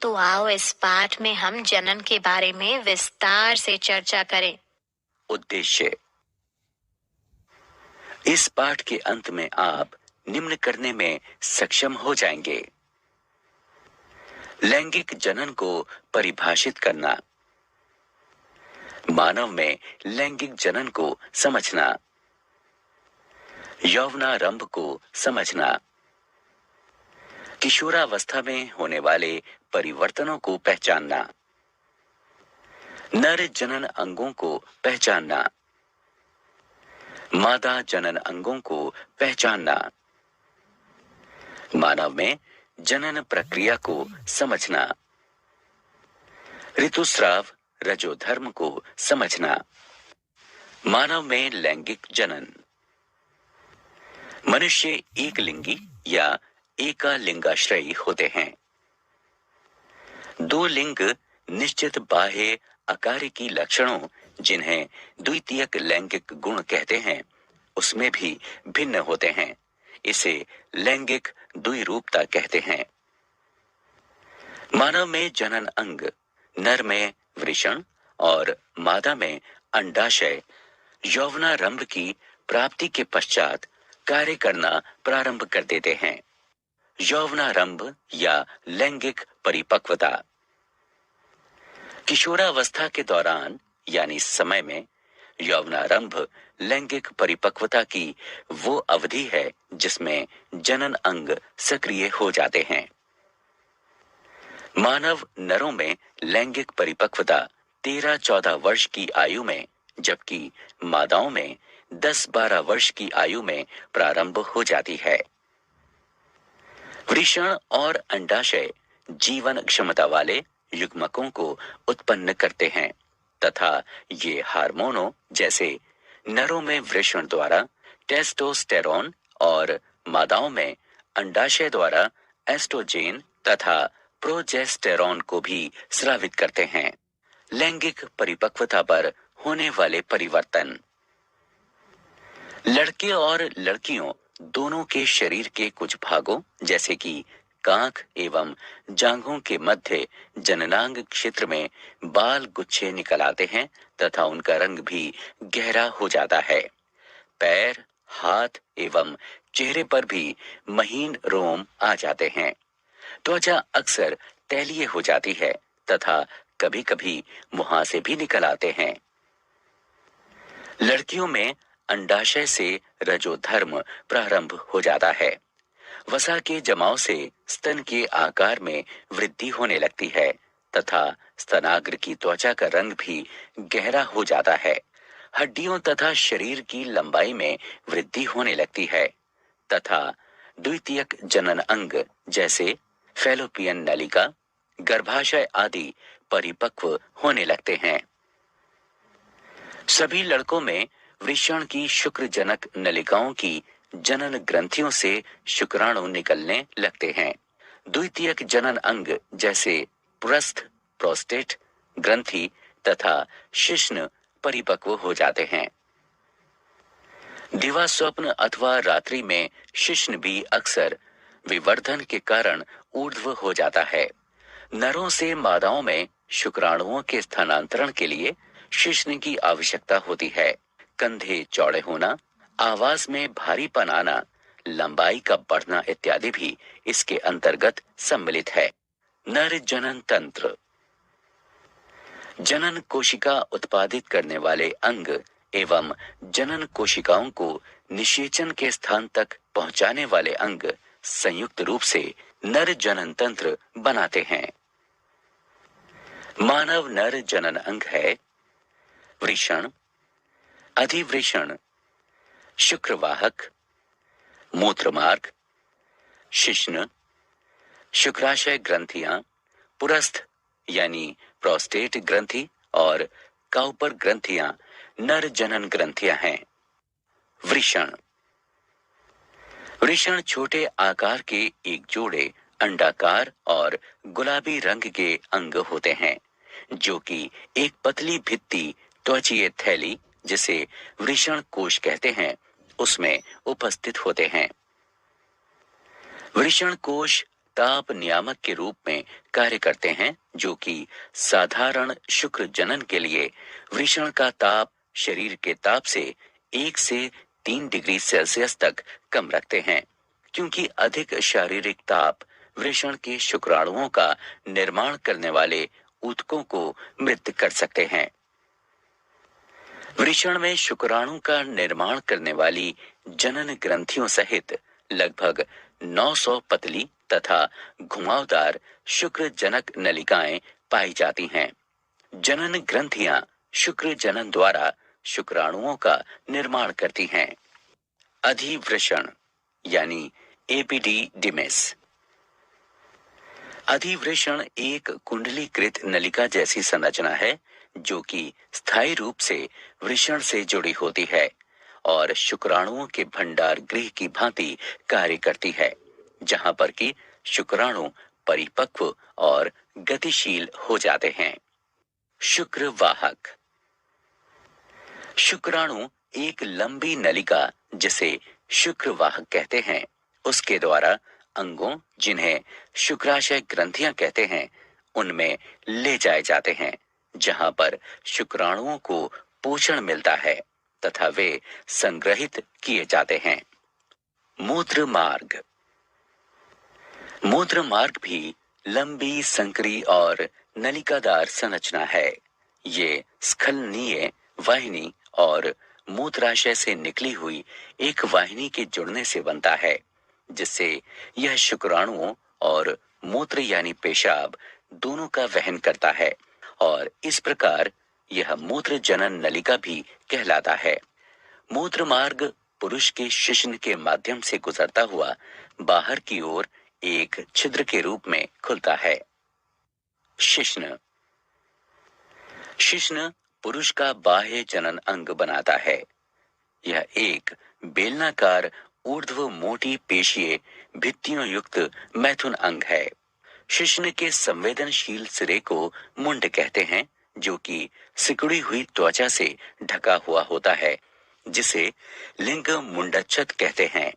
तो आओ इस पाठ में हम जनन के बारे में विस्तार से चर्चा करें। उद्देश्य। इस पाठ के अंत में आप निम्न करने में सक्षम हो जाएंगे। लैंगिक जनन को परिभाषित करना, मानव में लैंगिक जनन को समझना, यौवनारंभ को समझना, किशोरावस्था में होने वाले परिवर्तनों को पहचानना, नर जनन अंगों को पहचानना, मादा जनन अंगों को पहचानना, मानव में जनन प्रक्रिया को समझना, ऋतुस्राव रजोधर्म को समझना, मानव में लैंगिक जनन। मनुष्य एक लिंगी या एकालिंगाश्रयी होते हैं। दो लिंग निश्चित बाह्य आकारिकी लक्षणों, जिन्हें द्वितीयक लैंगिक गुण कहते हैं, उसमें भी भिन्न होते हैं। इसे लैंगिक द्विरूपता कहते हैं। मानव में जनन अंग नर में वृषण और मादा में अंडाशय यौवनारंभ की प्राप्ति के पश्चात कार्य करना प्रारंभ कर देते हैं। यौवनारंभ या लैंगिक परिपक्वता। किशोरावस्था के दौरान यानी समय में यौवनारंभ लैंगिक परिपक्वता की वो अवधि है जिसमें जनन अंग सक्रिय हो जाते हैं। मानव नरों में लैंगिक परिपक्वता 13-14 वर्ष की आयु में, जबकि मादाओं में 10-12 वर्ष की आयु में प्रारंभ हो जाती है। वृषण और अंडाशय जीवन क्षमता वाले युग्मकों को उत्पन्न करते हैं तथा ये हार्मोनों जैसे नरों में वृषण द्वारा टेस्टोस्टेरोन और मादाओं में अंडाशय द्वारा एस्ट्रोजेन तथा प्रोजेस्टेरोन को भी स्रावित करते हैं। लैंगिक परिपक्वता पर होने वाले परिवर्तन। लड़के और लड़कियों दोनों के शरीर के कुछ भागों जैसे कि कांख एवं जांघों के मध्य जननांग क्षेत्र में बाल गुच्छे निकल आते हैं तथा उनका रंग भी गहरा हो जाता है। पैर, हाथ एवं चेहरे पर भी महीन रोम आ जाते हैं। त्वचा अक्सर तैलीय हो जाती है तथा कभी-कभी मुहासे भी निकल आते हैं। लड़कियों में अंडाशय से रजोधर्म प्रारंभ हो जाता है। वसा के जमाव से स्तन के आकार में वृद्धि होने लगती है तथा स्तनाग्र की त्वचा का रंग भी गहरा हो जाता है। हड्डियों तथा शरीर की लंबाई में वृद्धि होने लगती है तथा द्वितीयक जनन अंग जैसे फैलोपियन नलिका, गर्भाशय आदि परिपक्व होने लगते हैं। सभी लड़कों में वृषण की शुक्रजनक नलिकाओं की जनन ग्रंथियों से शुक्राणु निकलने लगते हैं। द्वितीयक जनन अंग जैसे पुरस्थ, प्रोस्टेट ग्रंथि तथा शिश्न परिपक्व हो जाते हैं। दिवा स्वप्न अथवा रात्रि में शिश्न भी अक्सर विवर्धन के कारण ऊर्ध्व हो जाता है। नरों से मादाओं में शुक्राणुओं के स्थानांतरण के लिए शिश्न की आवश्यकता होती है। कंधे चौड़े होना, आवाज में भारीपन आना, लंबाई का बढ़ना इत्यादि भी इसके अंतर्गत सम्मिलित है। नर जनन तंत्र। जनन कोशिका उत्पादित करने वाले अंग एवं जनन कोशिकाओं को निषेचन के स्थान तक पहुंचाने वाले अंग संयुक्त रूप से नर जनन तंत्र बनाते हैं। मानव नर जनन अंग है वृषण, अधिवृषण, शुक्रवाहक, मूत्रमार्ग, शिश्न, शुक्राशय ग्रंथियां, पुरस्थ यानी प्रोस्टेट ग्रंथि और काउपर ग्रंथियां नर जनन ग्रंथियां हैं। वृषण। वृषण छोटे आकार के एक जोड़े अंडाकार और गुलाबी रंग के अंग होते हैं जो कि एक पतली भित्ति त्वचीय थैली जिसे वृषण कोश कहते हैं उसमें उपस्थित होते हैं। वृषण कोश ताप नियामक के रूप में कार्य करते हैं, जो कि साधारण शुक्र जनन के लिए वृषण का ताप शरीर के ताप से 1 से 3 डिग्री सेल्सियस तक कम रखते हैं, क्योंकि अधिक शारीरिक ताप वृषण के शुक्राणुओं का निर्माण करने वाले ऊतकों को मृत कर सकते हैं। वृषण में शुक्राणु का निर्माण करने वाली जनन ग्रंथियों सहित लगभग 900 पतली तथा घुमावदार शुक्र जनक नलिकाएं पाई जाती हैं। जनन ग्रंथियां शुक्र जनन द्वारा शुक्राणुओं का निर्माण करती हैं। अधिवृषण यानी एपिडिडिमिस। अधिवृषण एक कुंडलीकृत नलिका जैसी संरचना है, जो कि स्थायी रूप से वृषण से जुड़ी होती है और शुक्राणुओं के भंडार गृह की भांति कार्य करती है, जहां पर कि शुक्राणु परिपक्व और गतिशील हो जाते हैं। शुक्रवाहक। शुक्राणु एक लंबी नलिका, जिसे शुक्रवाहक कहते हैं, उसके द्वारा अंगों, जिन्हें शुक्राशय ग्रंथियां कहते हैं, उनमें ले जाए जाते हैं, जहां पर शुक्राणुओं को पोषण मिलता है तथा वे संग्रहित किए जाते हैं। मूत्र मार्ग। मूत्र मार्ग भी लंबी, संकरी और नलिकादार संरचना है। ये स्खलनीय वाहिनी और मूत्राशय से निकली हुई एक वाहिनी के जुड़ने से बनता है, जिससे यह शुक्राणुओं और मूत्र यानी पेशाब दोनों का वहन करता है, और इस प्रकार यह मूत्र जनन नलिका भी कहलाता है। मूत्र मार्ग पुरुष के शिश्न के माध्यम से गुजरता हुआ बाहर की ओर एक छिद्र के रूप में खुलता है। शिश्न। शिश्न पुरुष का बाह्य जनन अंग बनाता है। यह एक बेलनाकार ऊर्ध्व मोटी पेशीय भित्तियों युक्त मैथुन अंग है। शिश्न के संवेदनशील सिरे को मुंड कहते हैं, जो कि सिकुड़ी हुई त्वचा से ढका हुआ होता है, जिसे लिंग मुंडच्छद कहते हैं।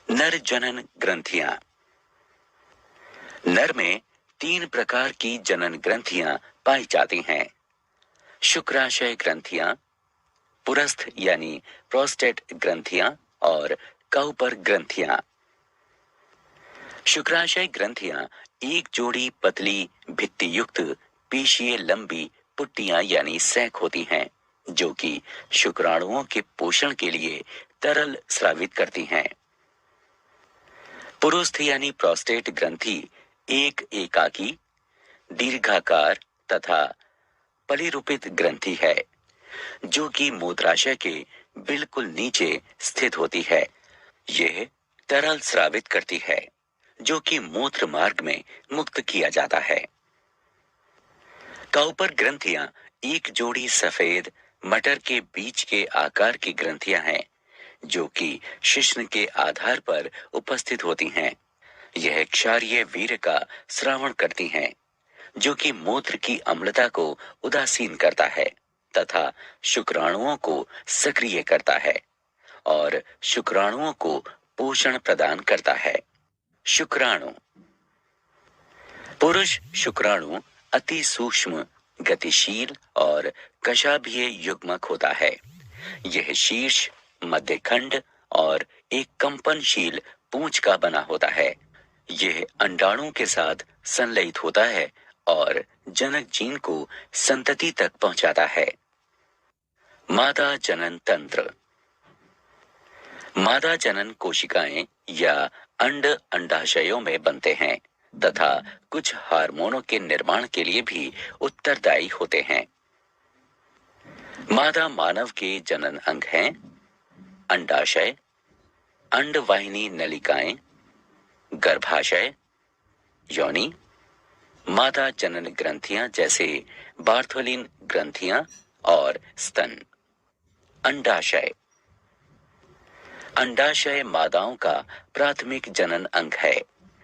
नर जनन ग्रंथियां। नर में 3 प्रकार की जनन ग्रंथियां पाई जाती हैं। शुक्राशय ग्रंथियां, पुरस्थ यानी प्रोस्टेट ग्रंथियां और काउपर ग्रंथियां। शुक्राशय ग्रंथियां एक जोड़ी पतली भित्ति युक्त पेशीय लंबी पुट्टियां यानी सैक होती हैं, जो कि शुक्राणुओं के पोषण के लिए तरल स्रावित करती हैं। पुरुस्थ यानी प्रोस्टेट ग्रंथि एक एकाकी, दीर्घाकार तथा पलिरूपित ग्रंथि है, जो कि मूत्राशय के बिल्कुल नीचे स्थित होती है। यह तरल स्रावित करती है, जो कि मूत्र मार्ग में मुक्त किया जाता है। काउपर ग्रंथियां एक जोड़ी सफेद मटर के बीज के आकार की ग्रंथियां हैं, जो कि शिश्न के आधार पर उपस्थित होती हैं। यह क्षारीय वीर्य का स्रावण करती हैं, जो कि मूत्र की अम्लता को उदासीन करता है तथा शुक्राणुओं को सक्रिय करता है और शुक्राणुओं को पोषण प्रदान करता है। शुक्राणु। पुरुष शुक्राणु अति सूक्ष्म, गतिशील और कशाभीय युग्मक होता है। यह शीर्ष, मध्यखंड और एक कंपनशील पूंछ का बना होता है। यह अंडाणु के साथ संलयित होता है और जनक जीन को संतति तक पहुंचाता है। मादा जनन तंत्र। मादा जनन कोशिकाएं या अंड अंडाशयों में बनते हैं तथा कुछ हार्मोनों के निर्माण के लिए भी उत्तरदायी होते हैं। मादा मानव के जनन अंग हैं अंडाशय, अंडवाहिनी नलिकाएं, गर्भाशय, योनि, मादा जनन ग्रंथियां जैसे बार्थोलिन ग्रंथियां और स्तन। अंडाशय। अंडाशय मादाओं का प्राथमिक जनन अंग है।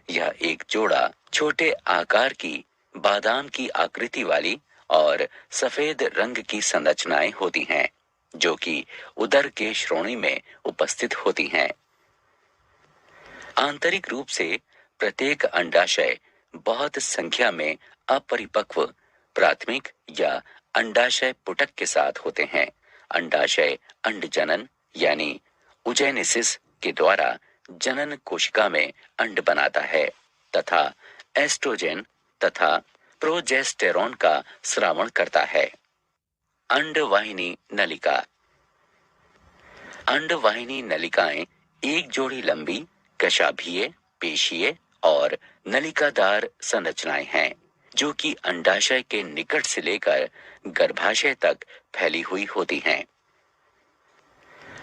यह एक जोड़ा छोटे आकार की बादाम की आकृति वाली और सफेद रंग की संरचनाएं होती हैं, जो कि उदर के श्रोणि में उपस्थित होती हैं। आंतरिक रूप से प्रत्येक अंडाशय बहुत संख्या में अपरिपक्व प्राथमिक या अंडाशय पुटक के साथ होते हैं। अंडाशय अंडजनन यानी उजेनेसिस के द्वारा जनन कोशिका में अंड बनाता है तथा एस्ट्रोजन तथा प्रोजेस्टेरॉन का स्रावण करता है। अंडवाहिनी नलिका। अंडवाहिनी नलिकाएं एक जोड़ी लंबी कशाभीय, पेशीय और नलिकादार संरचनाएं हैं जो कि अंडाशय के निकट से लेकर गर्भाशय तक फैली हुई होती हैं।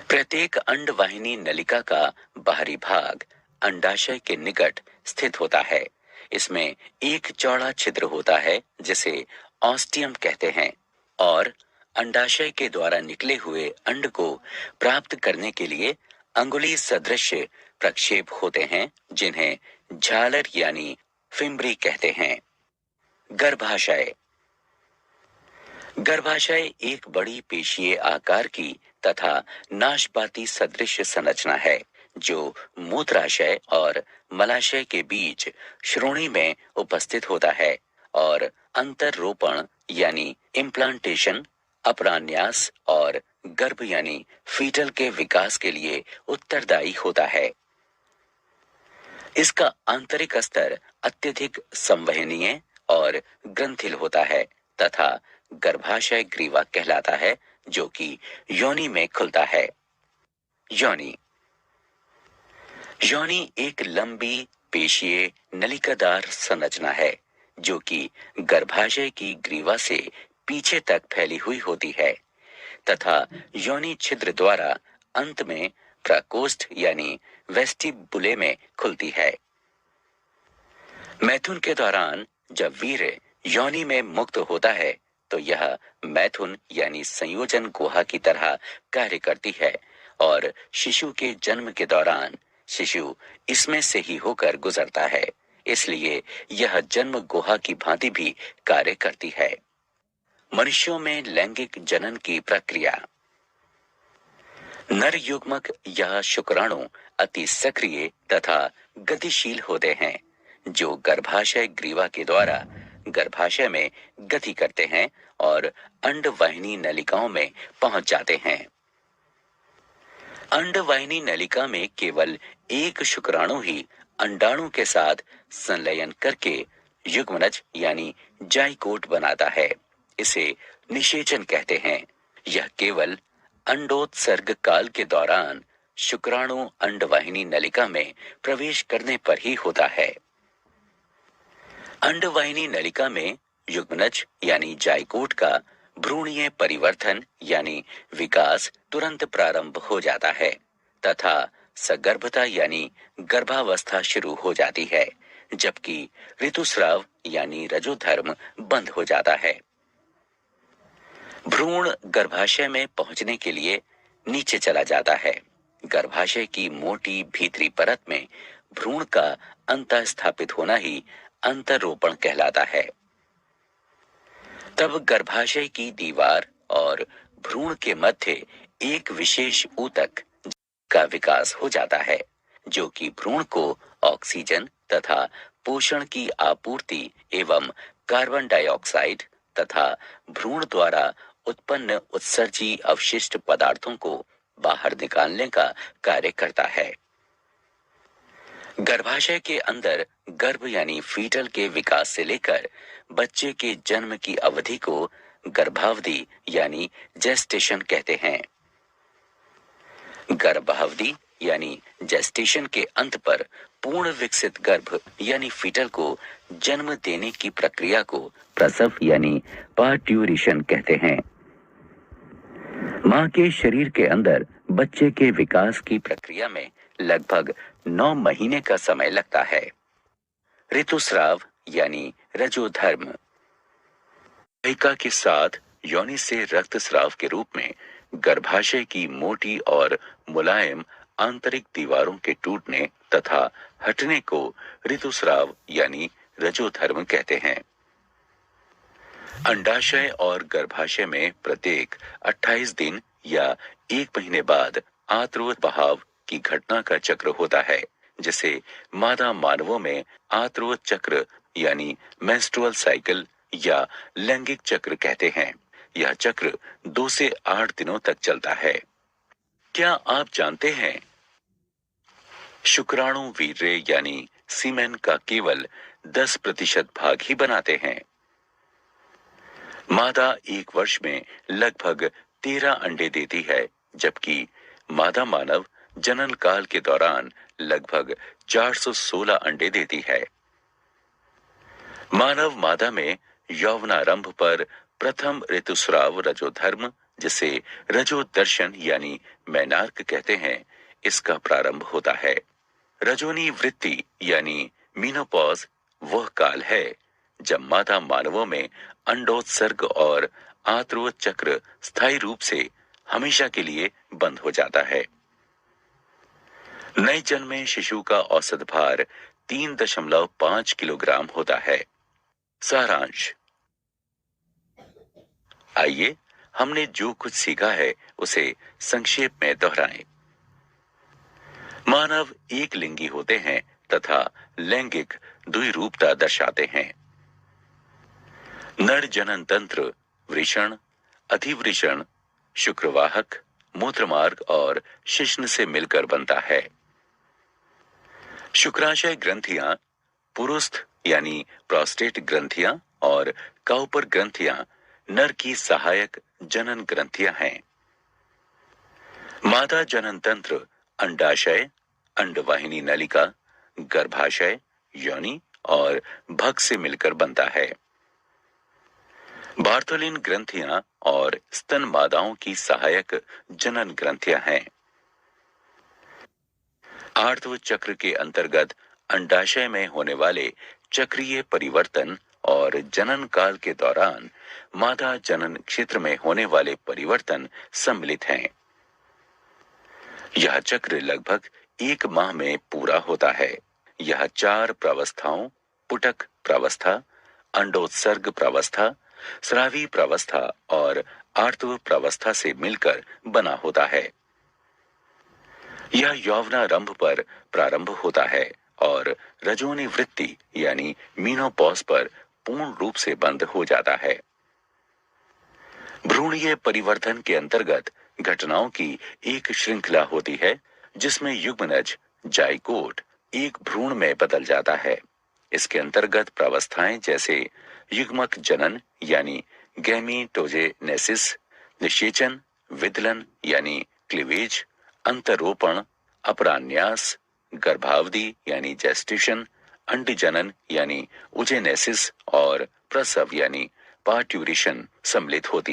प्रत्येक अंडवाहिनी नलिका का बाहरी भाग अंडाशय के निकट स्थित होता है। इसमें एक चौड़ा छिद्र होता है जिसे ऑस्टियम कहते हैं और अंडाशय के द्वारा निकले हुए अंड को प्राप्त करने के लिए अंगुली सदृश प्रक्षेप होते हैं जिन्हें झालर यानी फिम्बरी कहते हैं। गर्भाशय। गर्भाशय एक बड़ी पेशीय आकार की तथा नाशपाती सदृश संरचना है जो मूत्राशय और मलाशय के बीच श्रोणि में उपस्थित होता है और अंतररोपण यानी इम्प्लांटेशन, अपरान्यास और गर्भ यानी फीटल के विकास के लिए उत्तरदायी होता है। इसका आंतरिक स्तर अत्यधिक संवहनीय और ग्रंथिल होता है तथा गर्भाशय ग्रीवा कहलाता है जो कि योनि में खुलता है। योनि। योनि एक लंबी पेशीय नलिकादार संरचना है जो कि गर्भाशय की ग्रीवा से पीछे तक फैली हुई होती है तथा योनि छिद्र द्वारा अंत में प्रकोष्ठ यानी वेस्टिबुले में खुलती है। मैथुन के दौरान जब वीर्य योनि में मुक्त होता है तो यह मैथुन यानी संयोजन गुहा की तरह कार्य करती है और शिशु के जन्म के दौरान शिशु इसमें से ही होकर गुजरता है, इसलिए यह जन्म गुहा की भांति भी कार्य करती है। मनुष्यों में लैंगिक जनन की प्रक्रिया। नर युग्मक या शुक्राणु अति सक्रिय तथा गतिशील होते हैं जो गर्भाशय ग्रीवा के द्वारा गर्भाशय में गति करते हैं और अंडवाहिनी नलिकाओं में पहुंच जाते हैं। अंडवाहिनी नलिका में केवल एक शुक्राणु ही अंडाणु के साथ संलयन करके युग्मनज यानी जाइगोट बनाता है। इसे निषेचन कहते हैं। यह केवल अंडोत्सर्ग काल के दौरान शुक्राणु अंडवाहिनी नलिका में प्रवेश करने पर ही होता है। अंडवाहिनी नलिका में युग्मनज यानी जाइगोट का भ्रूणीय परिवर्तन यानी विकास तुरंत प्रारंभ हो जाता है तथा सगर्भता यानी गर्भावस्था शुरू हो जाती है, जबकि ऋतुस्राव यानी रजोधर्म बंद हो जाता है। भ्रूण गर्भाशय में पहुंचने के लिए नीचे चला जाता है। गर्भाशय की मोटी भीतरी परत में भ्रूण का अंतः स्थापित होना ही अंतरोपण कहलाता है। तब गर्भाशय की दीवार और भ्रूण के मध्य एक विशेष ऊतक का विकास हो जाता है जो कि भ्रूण को ऑक्सीजन तथा पोषण की आपूर्ति एवं कार्बन डाइऑक्साइड तथा भ्रूण द्वारा उत्पन्न उत्सर्जी अवशिष्ट पदार्थों को बाहर निकालने का कार्य करता है। गर्भाशय के अंदर गर्भ यानी फीटल के विकास से लेकर बच्चे के जन्म की अवधि को गर्भावधि यानी जेस्टेशन कहते हैं। गर्भावधि यानी जेस्टेशन के अंत पर पूर्ण विकसित गर्भ यानी फीटल को जन्म देने की प्रक्रिया को प्रसव यानी पार्ट्यूरेशन कहते हैं। मां के शरीर के अंदर बच्चे के विकास की प्रक्रिया में लगभग 9 महीने का समय लगता है। ऋतुस्राव यानी रजोधर्म। वाहिका के साथ योनि से रक्तस्राव के रूप में गर्भाशय की मोटी और मुलायम आंतरिक दीवारों के टूटने तथा हटने को ऋतुस्राव यानी रजोधर्म कहते हैं। अंडाशय और गर्भाशय में प्रत्येक 28 दिन या 1 महीने बाद आत्रोद्भाव की घटना का चक्र होता है जिसे मादा मानवों में आत्रो चक्र यानी मेंस्ट्रुअल साइकिल या लैंगिक चक्र कहते हैं। यह चक्र 2 से 8 दिनों तक चलता है। क्या आप जानते हैं शुक्राणु वीर्य यानी सीमेन का केवल 10% भाग ही बनाते हैं। मादा एक वर्ष में लगभग 13 अंडे देती है, जबकि मादा मानव जनन काल के दौरान लगभग 416 अंडे देती है। मानव मादा में यौवनारंभ पर प्रथम ऋतुस्राव रजोधर्म, जिसे रजोदर्शन यानी मैनार्क कहते हैं, इसका प्रारंभ होता है। रजोनी वृत्ति यानी मीनोपॉज वह काल है जब मादा मानवों में अंडोत्सर्ग और आत्रो चक्र स्थायी रूप से हमेशा के लिए बंद हो जाता है। नए जन्मे शिशु का औसत भार 3.5 किलोग्राम होता है। सारांश। आइए हमने जो कुछ सीखा है उसे संक्षेप में दोहराएं। मानव एक लिंगी होते हैं तथा लैंगिक द्विरूपता दर्शाते हैं। नर जनन तंत्र वृषण, अधिवृषण, शुक्रवाहक, मूत्रमार्ग और शिश्न से मिलकर बनता है। शुक्राशय ग्रंथियां पुरुस्थ यानी प्रोस्टेट ग्रंथियां और काउपर ग्रंथियां नर की सहायक जनन ग्रंथियां हैं। मादा जनन तंत्र अंडाशय, अंडवाहिनी नलिका, गर्भाशय, योनि और भग से मिलकर बनता है। बार्थोलिन ग्रंथियां और स्तन मादाओं की सहायक जनन ग्रंथियां हैं। आर्तव चक्र के अंतर्गत अंडाशय में होने वाले चक्रीय परिवर्तन और जनन काल के दौरान मादा जनन क्षेत्र में होने वाले परिवर्तन सम्मिलित हैं। यह चक्र लगभग 1 माह में पूरा होता है। यह 4 प्रावस्थाओं पुटक प्रावस्था, अंडोत्सर्ग प्रावस्था, स्रावी प्रावस्था और आर्तव प्रावस्था से मिलकर बना होता है। यह यौवनारंभ पर प्रारंभ होता है और रजोनी वृत्ति यानी मीनोपॉज पर पूर्ण रूप से बंद हो जाता है। भ्रूणीय परिवर्तन के अंतर्गत घटनाओं की एक श्रृंखला होती है, जिसमें युग्मनज जाइगोट एक भ्रूण में बदल जाता है। इसके अंतर्गत प्रावस्थाएं जैसे युग्मक जनन यानी गैमीटोजेनेसिस, निषेचन, विदलन यानी क्लीवेज, अंतरोपण, अपरान्यास, गर्भावधि यानी जेस्टेशन, अंडजनन यानी उजेनेसिस और प्रसव यानी पार्ट्यूरेशन सम्मिलित होती